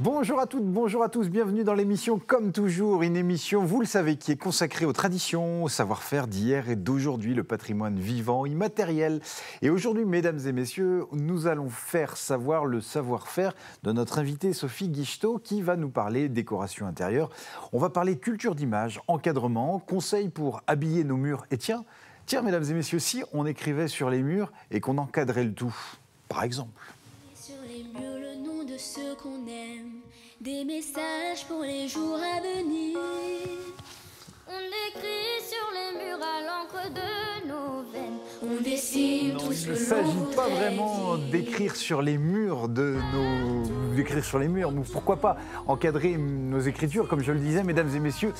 Bonjour à toutes, bonjour à tous, bienvenue dans l'émission Comme toujours, une émission, vous le savez, qui est consacrée aux traditions, au savoir-faire d'hier et d'aujourd'hui, le patrimoine vivant, immatériel. Et aujourd'hui, mesdames et messieurs, nous allons faire savoir le savoir-faire de notre invitée Sophie Guichetot qui va nous parler décoration intérieure. On va parler culture d'image, encadrement, conseils pour habiller nos murs. Et tiens, mesdames et messieurs, si on écrivait sur les murs et qu'on encadrait le tout, par exemple. Sur les murs, le nom de ceux qu'on aime, des messages pour les jours à venir. On écrit sur les murs à l'encre de nos veines, on dessine Non, tout ce il ne que l'on s'agit pas voudrait vraiment dire. d'écrire sur les murs d'écrire sur les murs, mais pourquoi pas encadrer nos écritures, comme je le disais, mesdames et messieurs.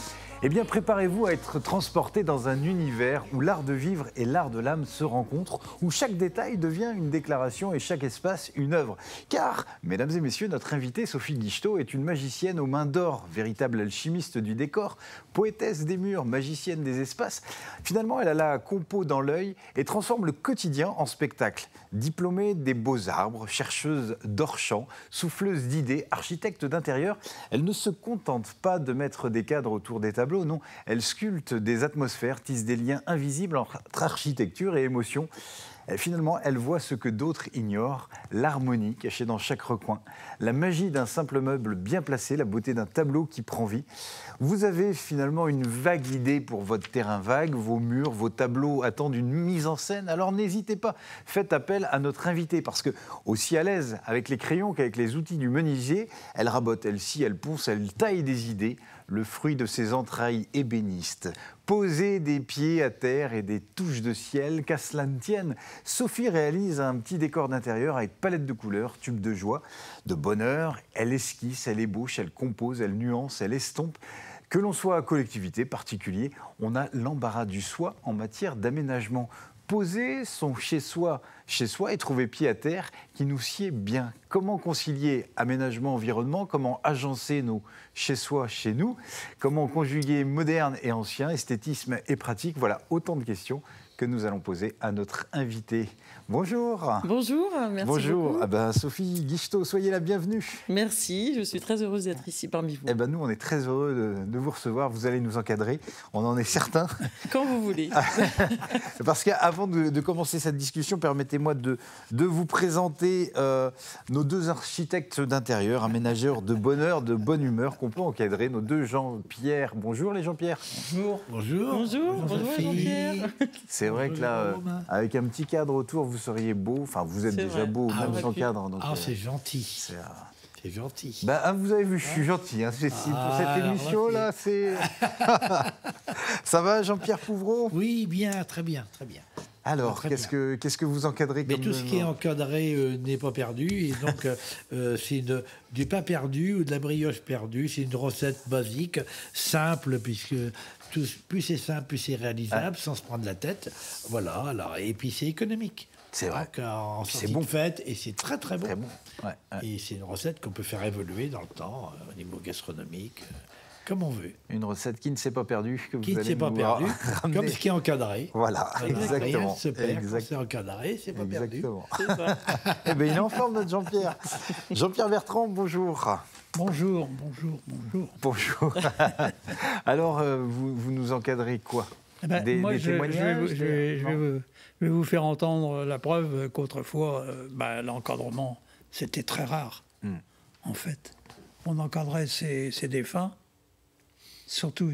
Eh bien, préparez-vous à être transportés dans un univers où l'art de vivre et l'art de l'âme se rencontrent, où chaque détail devient une déclaration et chaque espace une œuvre. Car, mesdames et messieurs, notre invitée Sophie Guichetot est une magicienne aux mains d'or, véritable alchimiste du décor, poétesse des murs, magicienne des espaces. Finalement, elle a la compo dans l'œil et transforme le quotidien en spectacle. Diplômée des beaux-arbres, chercheuse d'hors-champ, souffleuse d'idées, architecte d'intérieur, elle ne se contente pas de mettre des cadres autour des tableaux, non, elle sculpte des atmosphères, tisse des liens invisibles entre architecture et émotion. Et finalement, elle voit ce que d'autres ignorent, l'harmonie cachée dans chaque recoin, la magie d'un simple meuble bien placé, la beauté d'un tableau qui prend vie. Vous avez finalement une vague idée pour votre terrain vague, vos murs, vos tableaux attendent une mise en scène. Alors n'hésitez pas, faites appel à notre invitée parce que, aussi à l'aise avec les crayons qu'avec les outils du menuisier, elle rabote, elle scie, elle ponce, elle taille des idées, le fruit de ses entrailles ébénistes. Poser des pieds à terre et des touches de ciel, qu'à cela ne tienne, Sophie réalise un petit décor d'intérieur avec palette de couleurs, tube de joie, de bonheur. Elle esquisse, elle ébauche, elle compose, elle nuance, elle estompe. Que l'on soit collectivité, particulier, on a l'embarras du soi en matière d'aménagement. Poser son chez-soi et trouver pied à terre qui nous sied bien. Comment concilier aménagement, environnement, comment agencer nos chez-soi chez nous, comment conjuguer moderne et ancien, esthétisme et pratique. Voilà autant de questions que nous allons poser à notre invitée. Bonjour. Bonjour, merci Bonjour. beaucoup. Ah ben, Sophie Guichetot, soyez la bienvenue. Merci, je suis très heureuse d'être ici parmi vous. Eh ben, nous, on est très heureux de vous recevoir. Vous allez nous encadrer, on en est certain. Quand vous voulez. Parce qu'avant de commencer cette discussion, permettez-moi de vous présenter nos deux architectes d'intérieur, aménageurs de bonheur, de bonne humeur, qu'on peut encadrer, nos deux Jean-Pierre. Bonjour les Jean-Pierre. Bonjour. Bonjour. Bonjour Jean-Pierre. C'est vrai que là, avec un petit cadre autour, vous seriez beau. Enfin, vous êtes C'est déjà vrai. beau, Ah, même oui. sans cadre. Donc, C'est gentil. c'est, C'est gentil. bah, vous avez vu, je suis gentil. Hein. Pour cette alors émission-là, c'est... Ça va, Jean-Pierre Pouvreau? Oui, bien, très bien, très bien. Alors, Très qu'est-ce que vous encadrez Mais comme... tout ce qui est encadré n'est pas perdu. Et donc, c'est du pain perdu ou de la brioche perdue. C'est une recette basique, simple, puisque plus c'est simple, plus c'est réalisable, sans se prendre la tête. Voilà, alors, et puis c'est économique. C'est vrai. Donc, en C'est sortie bon. de fête, et c'est très très bon. Très bon. Ouais, ouais. Et c'est une recette qu'on peut faire évoluer dans le temps, au niveau gastronomique, comme on veut. Une recette qui ne s'est pas perdue, que vous Qui ne allez s'est pas nous perdu, ramener. comme ce qui est encadré. Voilà, Voilà, rien exactement. ne se perd quand Exact- c'est encadré, c'est pas perdu. Exactement. C'est ça. Eh bien, il est en forme, notre Jean-Pierre. Jean-Pierre Bertrand, bonjour. Bonjour, bonjour, bonjour. Bonjour. Alors, vous nous encadrez quoi? Eh ben, Des moi, témoignages je vais vous faire entendre la preuve qu'autrefois, l'encadrement, c'était très rare, en fait. On encadrait ces défunts, surtout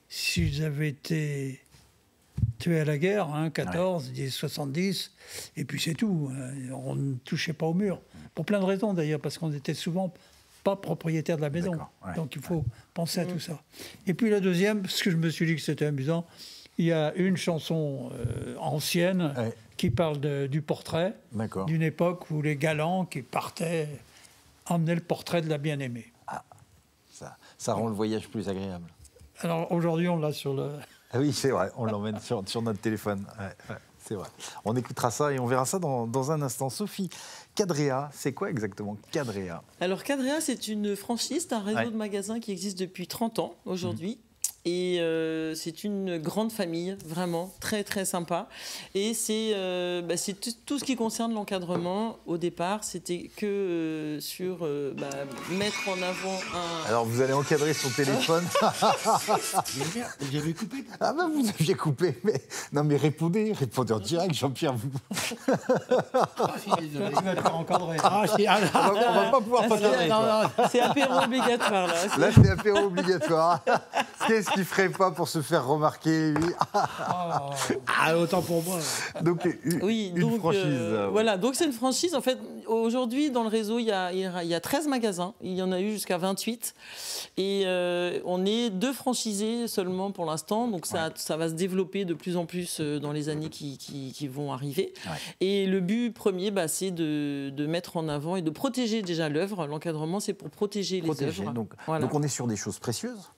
s'ils avaient été tués à la guerre, 14, 10, 70, et puis c'est tout. On ne touchait pas au mur. Pour plein de raisons, d'ailleurs, parce qu'on était souvent pas propriétaire de la maison. D'accord, ouais. Donc il faut penser à tout ça. Et puis la deuxième, parce que je me suis dit que c'était amusant, il y a une chanson ancienne Ouais. qui parle du portrait, D'accord. d'une époque où les galants qui partaient emmenaient le portrait de la bien-aimée. Ça rend le voyage plus agréable. Alors aujourd'hui, on l'a sur le... Ah oui, c'est vrai, on l'emmène sur notre téléphone. Ouais, c'est vrai. On écoutera ça et on verra ça dans un instant. Sophie, Cadréa, c'est quoi exactement Cadréa? Alors Cadréa, c'est une franchise, un réseau Ouais. de magasins qui existe depuis 30 ans aujourd'hui. Et c'est une grande famille, vraiment, très très sympa. Et c'est tout ce qui concerne l'encadrement. Au départ, c'était que sur mettre en avant un... Alors, vous allez encadrer son téléphone. J'avais coupé. Ah ben, vous aviez coupé. Mais... Non, mais répondez en direct, Jean-Pierre. Vous... Ah, si, désolé. Tu vas te faire encadrer. Ah, si, on va pas pouvoir t'encadrer. C'est apéro obligatoire, là. Là, c'est apéro obligatoire. Qu'est-ce qu'il ferait pas pour se faire remarquer, lui? Ah, autant pour moi. Donc, une franchise. Voilà, donc c'est une franchise. En fait, aujourd'hui, dans le réseau, il y a 13 magasins. Il y en a eu jusqu'à 28. Et on est 2 franchisés seulement pour l'instant. Donc ça va se développer de plus en plus dans les années qui vont arriver. Ouais. Et le but premier, c'est de mettre en avant et de protéger déjà l'œuvre. L'encadrement, c'est pour protéger les œuvres. Donc on est sur des choses précieuses.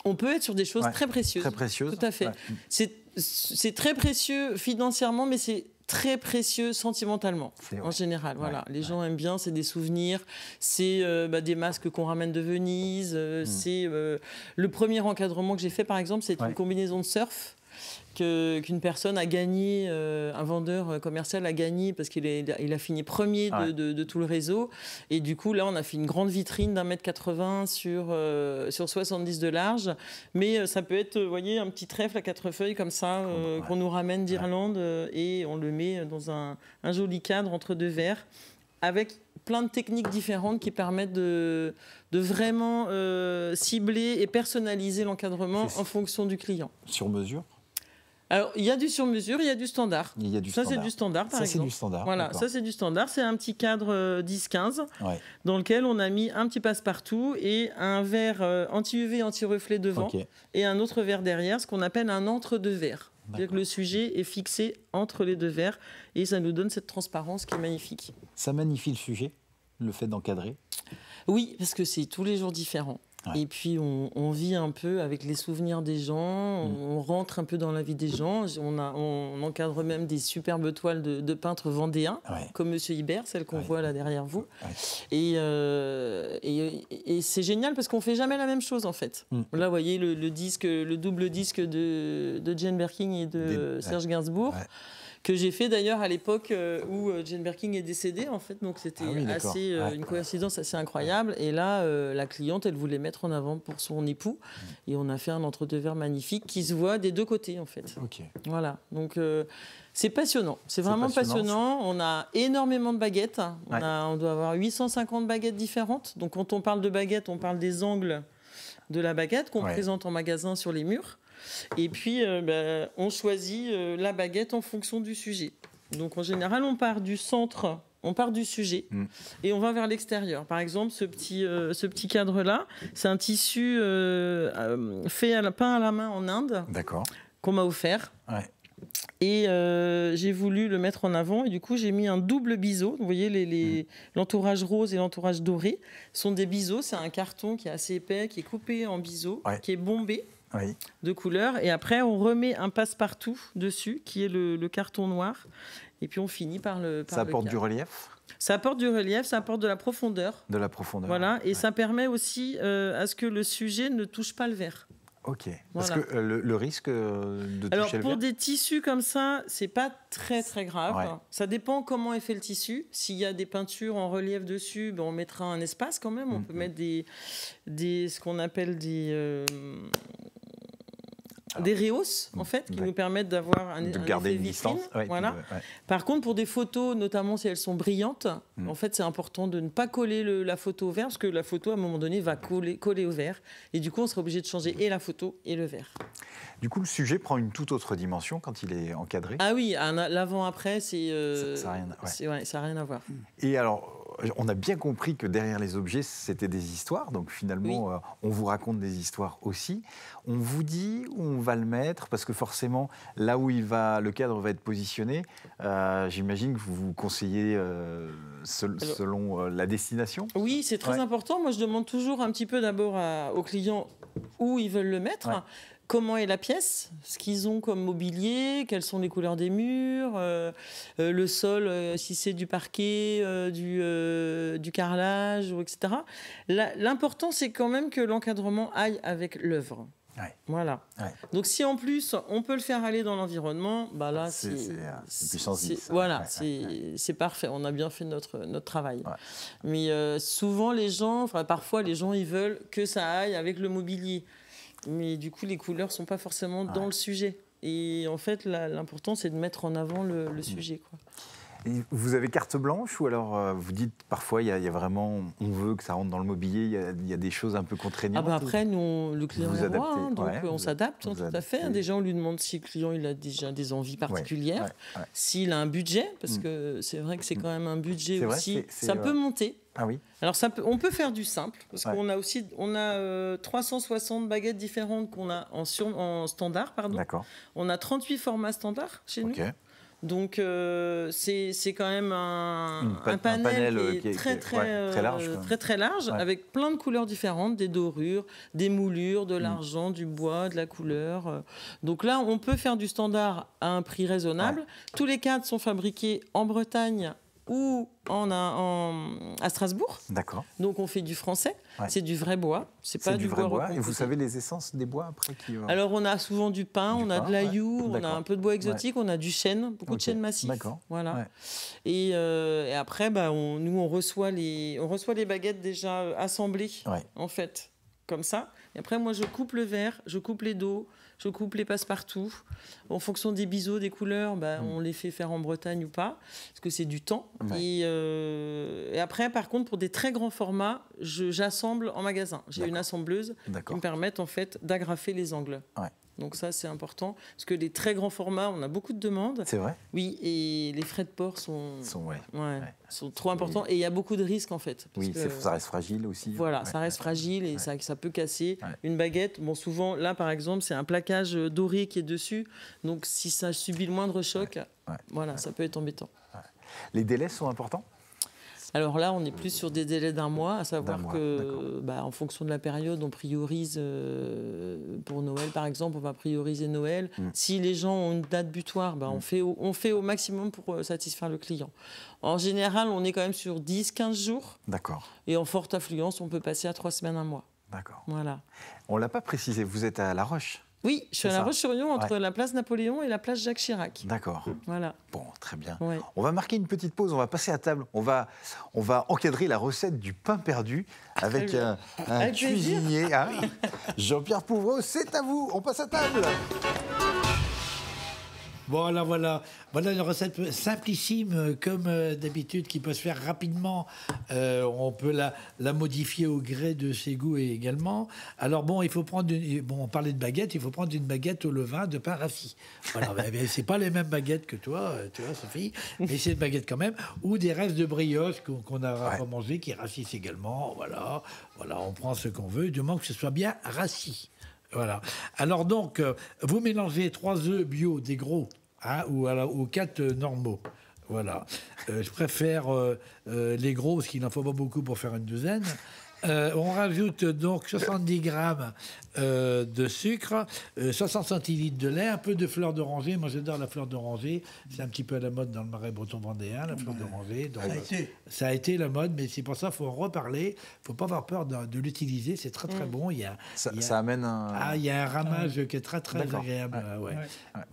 On peut être sur des choses très précieuses. Très précieuses. Tout à fait. Ouais. C'est très précieux financièrement, mais c'est très précieux sentimentalement, en général. Voilà. Les gens aiment bien, c'est des souvenirs, c'est des masques qu'on ramène de Venise, c'est le premier encadrement que j'ai fait, par exemple, c'est une combinaison de surf qu'une personne a gagné, un vendeur commercial a gagné parce qu'il a fini premier de tout le réseau. Et du coup, là, on a fait une grande vitrine d'1,80 m sur 70 de large. Mais ça peut être, vous voyez, un petit trèfle à 4 feuilles comme ça, qu'on nous ramène d'Irlande et on le met dans un joli cadre entre 2 verres avec plein de techniques différentes qui permettent de vraiment cibler et personnaliser l'encadrement en fonction du client. Sur mesure? Alors, il y a du sur-mesure, il y a du standard. Ça, c'est du standard, par exemple. Ça, c'est du standard. Voilà, ça, c'est du standard. C'est un petit cadre 10-15 dans lequel on a mis un petit passe-partout et un verre anti-UV, anti-reflet devant et un autre verre derrière, ce qu'on appelle un entre-deux verres. C'est-à-dire que le sujet est fixé entre les 2 verres et ça nous donne cette transparence qui est magnifique. Ça magnifie le sujet, le fait d'encadrer? Oui, parce que c'est tous les jours différent. Et puis, on vit un peu avec les souvenirs des gens, on rentre un peu dans la vie des gens. On encadre même des superbes toiles de peintres vendéens, comme Monsieur Ibert, celle qu'on voit là derrière vous. Et c'est génial parce qu'on ne fait jamais la même chose, en fait. Là, vous voyez le double disque de Jane Birkin et de Serge Gainsbourg. Que j'ai fait d'ailleurs à l'époque où Jane Birkin est décédée, en fait. Donc c'était une coïncidence assez incroyable. Et là, la cliente, elle voulait mettre en avant pour son époux. Et on a fait un entre-deux verres magnifique qui se voit des 2 côtés, en fait. Voilà. Donc c'est passionnant. C'est vraiment passionnant. On a énormément de baguettes. On doit avoir 850 baguettes différentes. Donc quand on parle de baguettes, on parle des angles de la baguette qu'on présente en magasin sur les murs. Et puis, on choisit la baguette en fonction du sujet. Donc, en général, on part du centre, on part du sujet et on va vers l'extérieur. Par exemple, ce petit cadre-là, c'est un tissu peint à la main en Inde qu'on m'a offert. Et j'ai voulu le mettre en avant et du coup j'ai mis un double biseau. Vous voyez l'entourage rose et l'entourage doré sont des biseaux. C'est un carton qui est assez épais, qui est coupé en biseau, qui est bombé de couleurs. Et après on remet un passe-partout dessus qui est le carton noir. Et puis on finit par le Ça apporte du relief? Ça apporte du relief, ça apporte de la profondeur. De la profondeur. Voilà, et ça permet aussi à ce que le sujet ne touche pas le verre. Ok. Parce que le risque de toucher le verre... Pour des tissus comme ça, c'est pas très très grave. Ça dépend comment est fait le tissu. S'il y a des peintures en relief dessus, on mettra un espace quand même. On peut mettre ce qu'on appelle des rehausses, en fait, qui nous permettent d'avoir un garder effet une distance. Voilà. Par contre, pour des photos, notamment si elles sont brillantes, en fait, c'est important de ne pas coller la photo au verre, parce que la photo, à un moment donné, va coller au verre. Et du coup, on sera obligé de changer et la photo et le verre. Du coup, le sujet prend une toute autre dimension quand il est encadré. Ah oui, l'avant-après, ça n'a rien à voir. Et alors, on a bien compris que derrière les objets, c'était des histoires. Donc finalement, on vous raconte des histoires aussi. On vous dit où on va le mettre, parce que forcément, là où le cadre va être positionné, j'imagine que vous vous conseillez selon la destination. Oui, c'est très important. Moi, je demande toujours un petit peu d'abord aux clients où ils veulent le mettre. Comment est la pièce, ce qu'ils ont comme mobilier, quelles sont les couleurs des murs, le sol, si c'est du parquet, du carrelage, etc. L'important, c'est quand même que l'encadrement aille avec l'œuvre. Ouais. Voilà. Ouais. Donc si en plus on peut le faire aller dans l'environnement, bah là C'est puissance 10. Voilà, Ouais, c'est parfait. On a bien fait notre travail. Ouais. Mais souvent les gens, parfois les gens ils veulent que ça aille avec le mobilier, mais du coup les couleurs sont pas forcément dans le sujet. Et en fait l'important c'est de mettre en avant le sujet, quoi. Et vous avez carte blanche ou alors vous dites parfois il y a vraiment, on veut que ça rentre dans le mobilier, il y a des choses un peu contraignantes? Après, nous, le client est roi, donc on s'adapte, tout à fait. Déjà, on lui demande si le client il a déjà des envies particulières, s'il a un budget, parce que c'est vrai que c'est quand même un budget aussi. Ça peut monter. Ah oui. Alors on peut faire du simple, parce qu'on a aussi 360 baguettes différentes qu'on a en standard, pardon. D'accord. On a 38 formats standards chez nous. Donc c'est quand même un panel qui est très large, avec plein de couleurs différentes, des dorures, des moulures, de l'argent, du bois, de la couleur. Donc là, on peut faire du standard à un prix raisonnable. Tous les cadres sont fabriqués en Bretagne ou à Strasbourg. D'accord. Donc on fait du français, c'est du vrai bois, c'est pas du vrai bois. Et vous composé. savez les essences des bois après Alors on a souvent du pin, on a de l'aïou, on a un peu de bois exotique, on a du chêne, beaucoup de chêne massif. D'accord. Voilà. Ouais. Et après, nous on reçoit les baguettes déjà assemblées en fait, comme ça. Et après moi je coupe le verre, je coupe les dos. Je coupe les passe-partout. En fonction des biseaux, des couleurs, on les fait faire en Bretagne ou pas, parce que c'est du temps. Et après, par contre, pour des très grands formats, j'assemble en magasin. J'ai une assembleuse qui me permet en fait d'agrafer les angles. Ouais. Donc ça, c'est important, parce que les très grands formats, on a beaucoup de demandes. C'est vrai? Oui, et les frais de port sont trop importants. Et il y a beaucoup de risques, en fait. Ça reste fragile aussi. Voilà, ça reste fragile et ça peut casser. Une baguette, souvent, là, par exemple, c'est un plaquage doré qui est dessus. Donc, si ça subit le moindre choc, ça peut être embêtant. Les délais sont importants? Alors là, on est plus sur des délais d'un mois, à savoir que, en fonction de la période, on priorise pour Noël, par exemple, on va prioriser Noël. Si les gens ont une date butoir, on fait au maximum pour satisfaire le client. En général, on est quand même sur 10-15 jours. D'accord. Et en forte affluence, on peut passer à 3 semaines, un mois. D'accord. Voilà. On ne l'a pas précisé, vous êtes à La Roche? Oui, je suis à La Roche-sur-Yon, entre la place Napoléon et la place Jacques Chirac. D'accord. Voilà. Bon, très bien. Ouais. On va marquer une petite pause, on va passer à table. On va encadrer la recette du pain perdu avec un cuisinier. Jean-Pierre Pouvreau, c'est à vous, on passe à table. Bon, alors voilà une recette simplissime, comme d'habitude, qui peut se faire rapidement. On peut la modifier au gré de ses goûts également. Alors bon, il faut prendre on parlait de baguette, il faut prendre une baguette au levain de pain rassis. Voilà, c'est pas les mêmes baguettes que toi, tu vois, Sophie, mais c'est une baguette quand même, ou des restes de brioche qu'on a remangés, qui rassissent également. Voilà, on prend ce qu'on veut, du moment que ce soit bien rassis. Voilà. Alors donc, vous mélangez 3 œufs bio, des gros, ou 4 normaux. Voilà. Je préfère les gros, parce qu'il n'en faut pas beaucoup pour faire une douzaine. On rajoute donc 70 grammes de sucre, 60 centilitres de lait, un peu de fleur d'oranger. Moi, j'adore la fleur d'oranger. C'est un petit peu à la mode dans le Marais breton vendéen, la fleur d'oranger. Donc, ça a été la mode, mais c'est pour ça qu'il faut en reparler. Il ne faut pas avoir peur de l'utiliser. C'est très, très bon. Ça amène un... il y a un ramage qui est très, très agréable.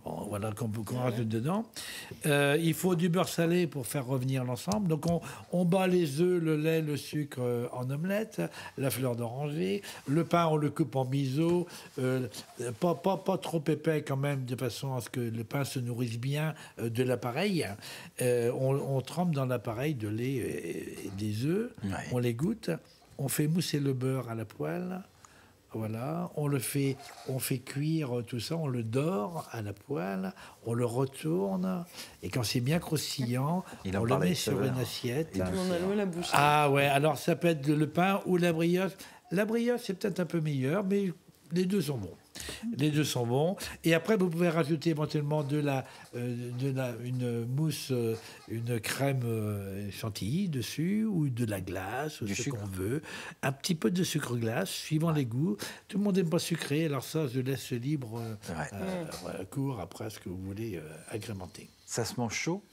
Bon, voilà, qu'on rajoute dedans. Il faut du beurre salé pour faire revenir l'ensemble. Donc, on bat les œufs, le lait, le sucre en omelette. La fleur d'oranger, le pain on le coupe en miso, pas trop épais quand même, de façon à ce que le pain se nourrisse bien de l'appareil. On trempe dans l'appareil de lait et des œufs, on les goûte, on fait mousser le beurre à la poêle. Voilà, on fait cuire tout ça, on le dore à la poêle, on le retourne, et quand c'est bien croustillant, on le met sur une assiette. On a l'eau à la bouche. Ah ouais, alors ça peut être le pain ou la brioche. La brioche, c'est peut-être un peu meilleur, mais les deux sont bons. Les deux sont bons. Et après, vous pouvez rajouter éventuellement une mousse, une crème chantilly dessus, ou de la glace, ou ce qu'on veut. Un petit peu de sucre glace, suivant les goûts. Tout le monde n'aime pas sucré, alors ça, je laisse libre cours après ce que vous voulez agrémenter. Ça se mange chaud?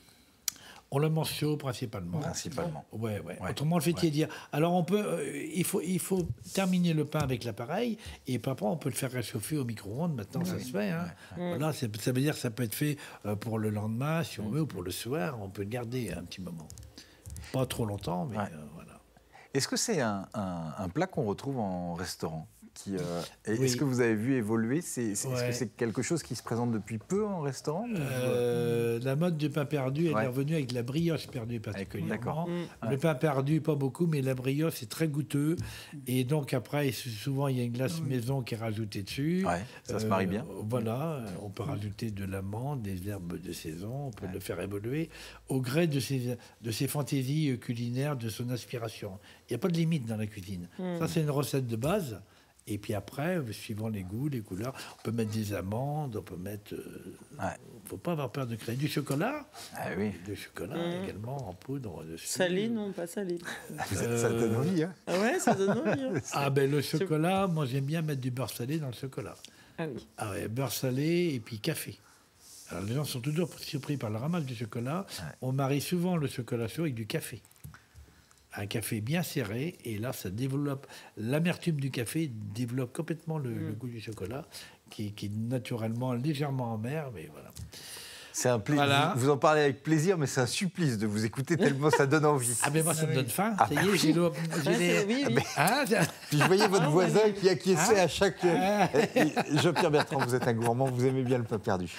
On le mange chaud principalement. Principalement. Ouais. Autrement, le fait dire. Alors, on peut, il faut terminer le pain avec l'appareil et après, on peut le faire réchauffer au micro-ondes. Maintenant, ça se fait. Hein. Voilà, ça veut dire que ça peut être fait pour le lendemain, si on veut, ou pour le soir. On peut le garder un petit moment. Pas trop longtemps, mais voilà. Est-ce que c'est un plat qu'on retrouve en restaurant Est-ce que vous avez vu évoluer Est-ce que c'est quelque chose qui se présente depuis peu en restaurant La mode du pain perdu, elle est revenue avec la brioche perdue particulièrement. Le pain perdu, pas beaucoup, mais la brioche, c'est très goûteux. Et donc après, souvent, il y a une glace maison qui est rajoutée dessus. Ça se marie bien. Voilà, on peut rajouter de l'amande, des herbes de saison, on peut le faire évoluer au gré de ses fantaisies culinaires, de son inspiration. Il n'y a pas de limite dans la cuisine. Ça, c'est une recette de base. Et puis après, suivant les goûts, les couleurs, on peut mettre des amandes, on peut mettre... Il ne faut pas avoir peur de créer du chocolat. Du chocolat également en poudre dessus. Salé, non, pas salé. Ça donne envie, hein. Ah ouais, ça donne envie. Hein. Le chocolat, moi j'aime bien mettre du beurre salé dans le chocolat. Beurre salé et puis café. Alors les gens sont toujours surpris par le ramasse du chocolat. On marie souvent le chocolat chaud avec du café. Un café bien serré, et là, ça développe l'amertume du café, développe complètement le goût du chocolat, qui est naturellement légèrement amer, mais voilà. C'est un plaisir. Voilà. Vous en parlez avec plaisir, mais c'est un supplice de vous écouter tellement ça donne envie. Mais moi, ça me donne faim. Ça y est, j'ai l'eau. Puis je voyais votre voisin qui acquiesçait à chaque... Jean-Pierre Bertrand, vous êtes un gourmand, vous aimez bien le pain perdu.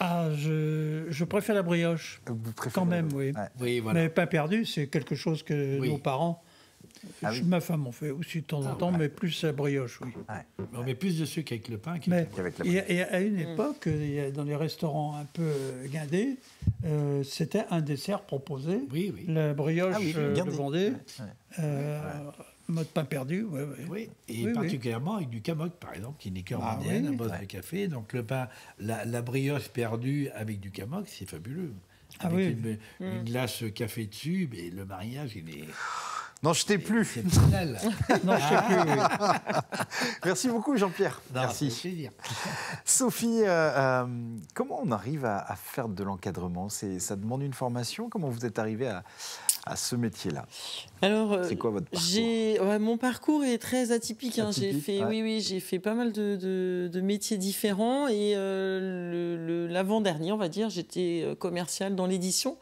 Je préfère la brioche. Vous préférez quand même, oui. Oui, voilà. Mais le pain perdu, c'est quelque chose que nos parents... Ma femme en fait aussi de temps en temps, mais plus la brioche, oui. On met plus de sucre avec le pain qu'avec la brioche. Et à une époque, dans les restaurants un peu guindés, c'était un dessert proposé. La brioche le vendait. Mode pain perdu, Et particulièrement avec du camok, par exemple, qui n'est qu'en indienne, à base de café. Donc le pain, la brioche perdue avec du camok, c'est fabuleux. Avec une glace café dessus, mais le mariage, il est... N'en jetez plus. Exceptionnel. N'en jetez plus. Merci beaucoup, Jean-Pierre. Merci. Sophie, comment on arrive à faire de l'encadrement ? Ça demande une formation ? Comment vous êtes arrivée à ce métier-là ? Alors, c'est quoi votre parcours ? Mon parcours est très atypique. J'ai fait pas mal de métiers différents. Et l'avant-dernier, on va dire, j'étais commerciale dans l'édition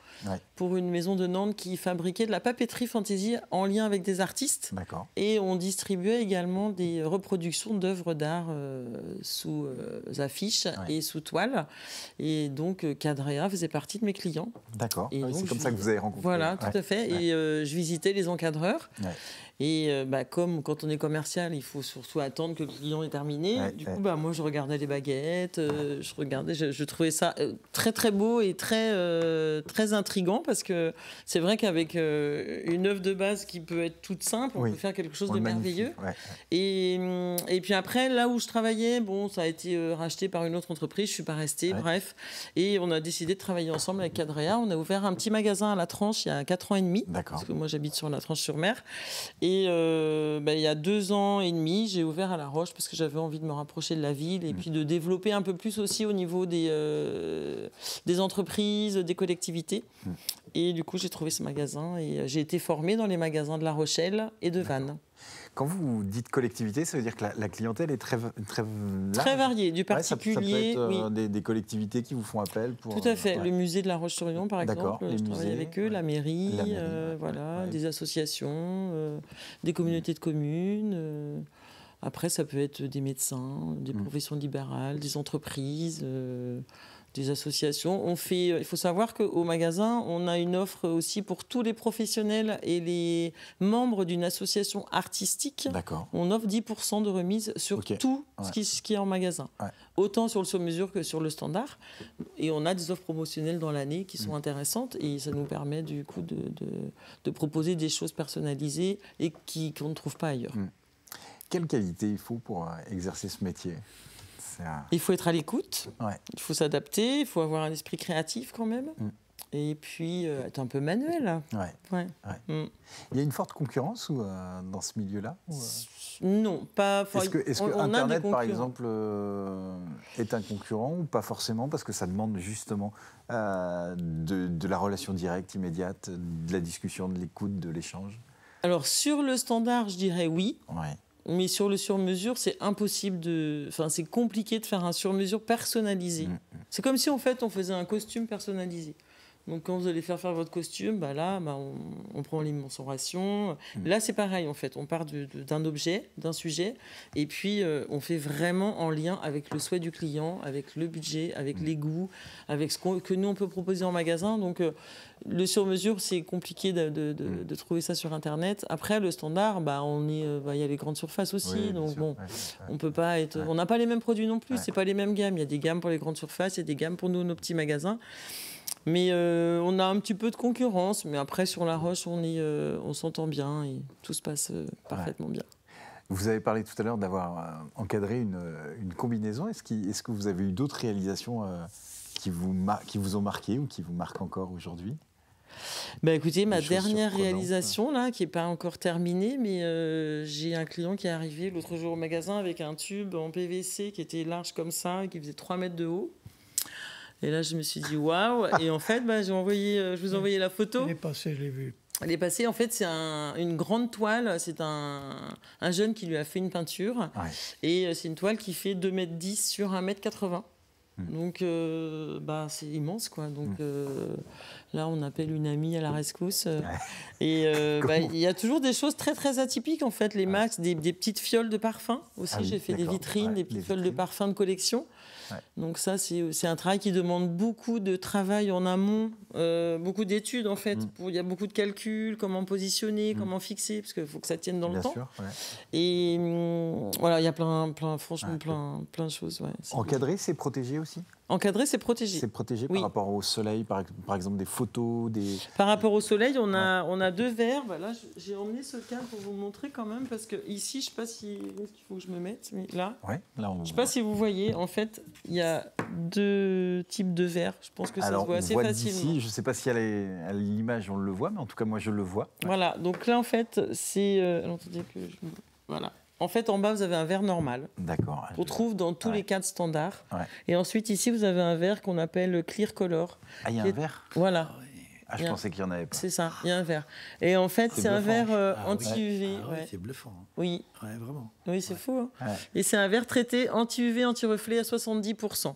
pour une maison de Nantes qui fabriquait de la papeterie fantasy en lien avec des artistes. D'accord. Et on distribuait également des reproductions d'œuvres d'art sous affiches et sous toile. Et donc, Cadrea faisait partie de mes clients. D'accord. C'est comme ça que vous avez rencontré. Voilà, tout à fait. Et je visitais les encadreurs. Et comme quand on est commercial, il faut surtout attendre que le client ait terminé. Du coup, moi, je regardais les baguettes, je trouvais ça très, très beau et très, très intriguant parce que c'est vrai qu'avec une œuvre de base qui peut être toute simple, on peut faire quelque chose de merveilleux. Et puis après, là où je travaillais, ça a été racheté par une autre entreprise, je ne suis pas restée, bref. Et on a décidé de travailler ensemble avec Cadrea. On a ouvert un petit magasin à La Tranche il y a 4 ans et demi. Parce que moi, j'habite sur La Tranche-sur-Mer. Et il y a 2 ans et demi, j'ai ouvert à La Roche parce que j'avais envie de me rapprocher de la ville et puis de développer un peu plus aussi au niveau des entreprises, des collectivités. Et du coup, j'ai trouvé ce magasin et j'ai été formée dans les magasins de La Rochelle et de Vannes. Quand vous dites collectivité, ça veut dire que la clientèle est très large. Très variée, du particulier. Ça peut être des collectivités qui vous font appel pour... Tout à fait. Le musée de La Roche-sur-Yon, par exemple, je travaille avec eux, la mairie, des associations, des communautés de communes. Après, ça peut être des médecins, des professions libérales, des entreprises... des associations. Il faut savoir qu'au magasin, on a une offre aussi pour tous les professionnels et les membres d'une association artistique. On offre 10% de remise sur tout ce qui est en magasin. Autant sur le sur-mesure que sur le standard. Et on a des offres promotionnelles dans l'année qui sont intéressantes et ça nous permet du coup de proposer des choses personnalisées et qu'on ne trouve pas ailleurs. Quelle qualité il faut pour exercer ce métier ? Il faut être à l'écoute, il faut s'adapter, il faut avoir un esprit créatif quand même. Et puis, t'es un peu manuel, là. Ouais. Il y a une forte concurrence dans ce milieu-là Non, pas... Est-ce que Internet, par exemple, est un concurrent ou pas forcément, parce que ça demande justement de la relation directe, immédiate, de la discussion, de l'écoute, de l'échange? Alors, sur le standard, je dirais oui. Ouais. Mais sur le sur-mesure, c'est impossible c'est compliqué de faire un sur-mesure personnalisé. C'est comme si, en fait, on faisait un costume personnalisé. Donc, quand vous allez faire votre costume, on prend les mensurations. Là, c'est pareil, en fait. On part d'un objet, d'un sujet, et puis on fait vraiment en lien avec le souhait du client, avec le budget, avec les goûts, avec ce que nous, on peut proposer en magasin. Donc, le sur-mesure, c'est compliqué de trouver ça sur Internet. Après, le standard, il y a les grandes surfaces aussi. Oui, donc, bon, on peut pas être... On n'a pas les mêmes produits non plus. C'est pas les mêmes gammes. Il y a des gammes pour les grandes surfaces, il y a des gammes pour nos petits magasins. Mais on a un petit peu de concurrence, mais après sur La Roche, on s'entend bien et tout se passe parfaitement bien. Vous avez parlé tout à l'heure d'avoir encadré une combinaison. Est-ce que vous avez eu d'autres réalisations qui vous ont marqué ou qui vous marquent encore aujourd'hui? Écoutez, ma dernière réalisation, là, qui n'est pas encore terminée, mais j'ai un client qui est arrivé l'autre jour au magasin avec un tube en PVC qui était large comme ça, qui faisait 3 mètres de haut. Et là, je me suis dit, waouh! Et en fait, je vous ai envoyé la photo. Elle est passée, je l'ai vue. Elle est passée, en fait, c'est une grande toile. C'est un jeune qui lui a fait une peinture. Ouais. Et c'est une toile qui fait 2,10 m sur 1,80 m. Donc, c'est immense, quoi. Donc, là, on appelle une amie à la rescousse. Et il y a toujours des choses très, très atypiques, en fait. Les max, des petites fioles de parfum aussi. J'ai fait des vitrines, des petites fioles de parfum de collection. Ouais. Donc ça, c'est un travail qui demande beaucoup de travail en amont, beaucoup d'études en fait. Il y a beaucoup de calculs, comment positionner, comment fixer, parce qu'il faut que ça tienne dans le temps. Sûr, ouais. Et voilà, il y a franchement plein de choses. Ouais, encadrer, c'est protéger aussi? Encadrer, c'est protéger. C'est protéger par rapport au soleil, par exemple des photos, des... Par rapport au soleil, on a 2 verres. Là, j'ai emmené ce cadre pour vous montrer quand même, parce que ici, je ne sais pas si où est-ce qu'il faut que je me mette, mais là, je ne sais pas si vous voyez, en fait, il y a 2 types de verres. Je pense que ça se voit assez facilement. Je ne sais pas si à l'image on le voit, mais en tout cas, moi, je le vois. Ouais. Voilà, donc là, en fait, c'est... Voilà. En fait, en bas, vous avez un verre normal. D'accord. On trouve dans tous les cadres standards. Ouais. Et ensuite, ici, vous avez un verre qu'on appelle Clear Color. Ah, il y a un verre? Voilà. Ah, je pensais qu'il n'y en avait pas. C'est ça, il y a un verre. Et en fait, c'est un verre anti-UV. Ah, ouais. C'est bluffant. Oui. Ouais, vraiment. Oui, c'est fou. Hein. Ouais. Et c'est un verre traité anti-UV, anti-reflet à 70%.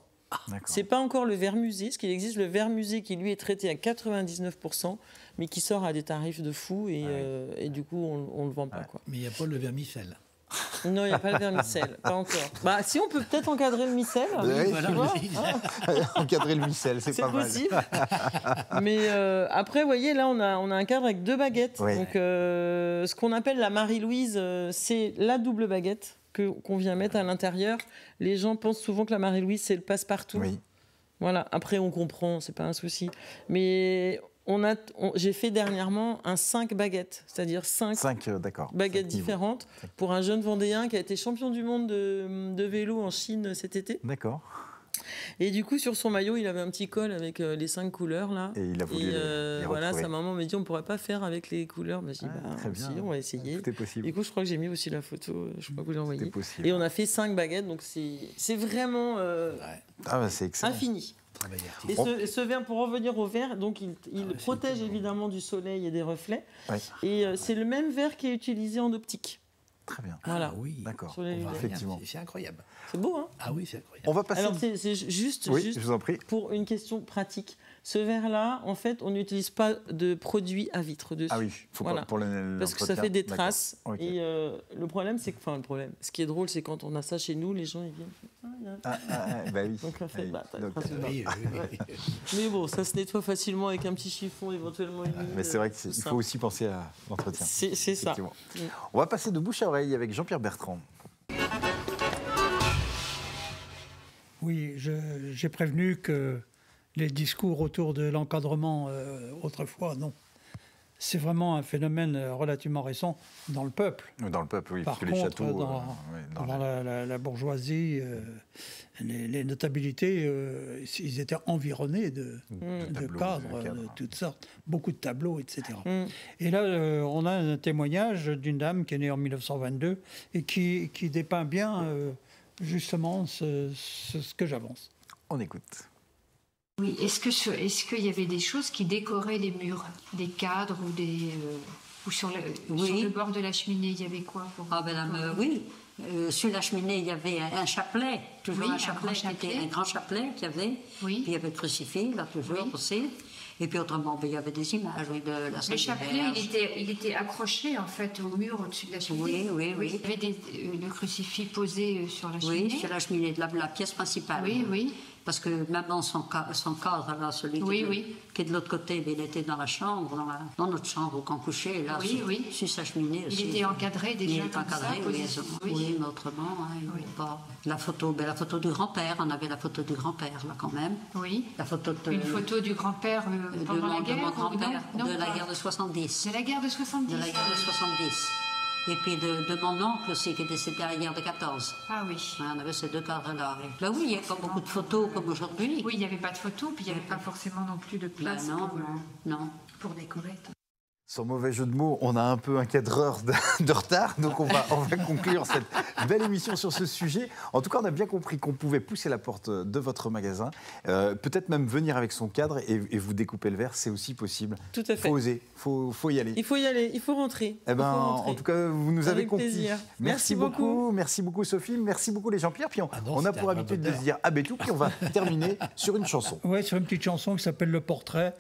C'est pas encore le verre musée, parce qu'il existe le verre musée qui, lui, est traité à 99%, mais qui sort à des tarifs de fou. Et du coup, on ne le vend pas. Quoi. Mais il n'y a pas le vermicelle. Non, il n'y a pas le vermicelle, pas encore. Si, on peut peut-être encadrer le micelle. Oui, voilà. Encadrer le micelle, c'est pas possible. Mais après, vous voyez, là, on a un cadre avec 2 baguettes. Oui. Donc, ce qu'on appelle la Marie-Louise, c'est la double baguette qu'on vient mettre à l'intérieur. Les gens pensent souvent que la Marie-Louise, c'est le passe-partout. Oui. Voilà. Après, on comprend, c'est pas un souci. Mais... j'ai fait dernièrement un 5 baguettes, c'est-à-dire 5 baguettes différentes pour un jeune Vendéen qui a été champion du monde de vélo en Chine cet été. D'accord. Et du coup, sur son maillot, il avait un petit col avec les 5 couleurs là. Et il a voulu les voilà, sa maman m'a dit on pourrait pas faire avec les couleurs. J'ai dit très bien. Si, on va essayer. Tout est possible. Du coup, je crois que j'ai mis aussi la photo. Je crois que vous l'avez envoyée. Et on a fait 5 baguettes, donc c'est vraiment c'est excellent. Infini. Et ce verre, pour revenir au verre, donc il protège évidemment du soleil et des reflets. Ouais. Et c'est le même verre qui est utilisé en optique. Très bien. Voilà. Ah, oui, d'accord. Effectivement. C'est incroyable. C'est beau, hein? Ah oui, c'est incroyable. On va passer. Alors, c'est juste je vous en prie. Pour une question pratique. Ce verre-là, en fait, on n'utilise pas de produit à vitre dessus. Ah oui, faut pas pour parce que ça fait des traces. Okay. Et le problème, c'est que, ce qui est drôle, c'est quand on a ça chez nous, les gens ils viennent. Bah oui. Donc en fait, oui. Mais bon, ça se nettoie facilement avec un petit chiffon éventuellement humide. Mais c'est vrai qu'il faut aussi penser à l'entretien. C'est ça. On va passer de bouche à oreille avec Jean-Pierre Bertrand. Oui, j'ai prévenu que les discours autour de l'encadrement, autrefois, non. c'est vraiment un phénomène relativement récent dans le peuple. Dans le peuple, oui, Par parce que contre, les châteaux... dans la bourgeoisie, les notabilités, ils étaient environnés de cadres de toutes sortes, beaucoup de tableaux, etc. Et là, on a un témoignage d'une dame qui est née en 1922 et qui dépeint bien justement ce que j'avance. On écoute. Oui, est-ce qu'il y avait des choses qui décoraient les murs, des cadres ou sur le bord de la cheminée, il y avait quoi oui, sur la cheminée, il y avait un chapelet, toujours un chapelet, un grand chapelet qu'il y avait. Oui. Puis il y avait le crucifix, là, toujours aussi. Et puis autrement, il y avait des images de la Sainte Le chapelet, il était accroché en fait au mur au-dessus de la cheminée. Oui. Il y avait le crucifix posé sur la cheminée. Oui, sur la cheminée de la pièce principale. Oui. Parce que maintenant, son cadre, là, celui qui est de l'autre côté, il était dans la chambre, dans notre chambre, au camp couché, là, sur sa cheminée aussi. Il était encadré déjà. Il était encadré, oui, mais autrement, pas. La photo du grand-père, on avait la photo du grand-père, là, quand même. Oui. Une photo du grand-père pendant la guerre. De mon grand-père, de la guerre de 70. De la guerre de 70. De la guerre de 70. Et puis de mon oncle aussi, qui est décédé à la guerre de 14. Ah oui. On avait ces deux cadres-là. Là, oui, il n'y avait pas beaucoup de photos comme aujourd'hui. Oui, il n'y avait pas de photos, puis il n'y avait pas forcément non plus de place pour décorer. Sans mauvais jeu de mots, on a un peu un cadreur de retard, donc on va conclure cette belle émission sur ce sujet. En tout cas, on a bien compris qu'on pouvait pousser la porte de votre magasin, peut-être même venir avec son cadre et vous découper le verre, c'est aussi possible. Tout à fait. Il faut oser, faut y aller. Il faut y aller, il faut rentrer. En tout cas, vous nous avez compris. Plaisir. Merci beaucoup Sophie, merci beaucoup les Jean-Pierre. Puis on a pour habitude de se dire Abétou, puis on va terminer sur une chanson. Oui, sur une petite chanson qui s'appelle Le Portrait,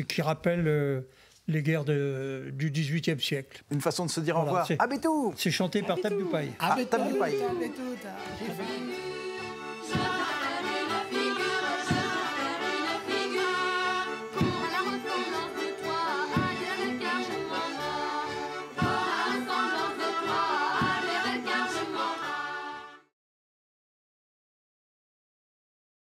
qui rappelle les guerres du XVIIIe siècle. Une façon de se dire au revoir. Abétou. C'est chanté par Tabdoupaï. Tabdoupaï. J'ai fait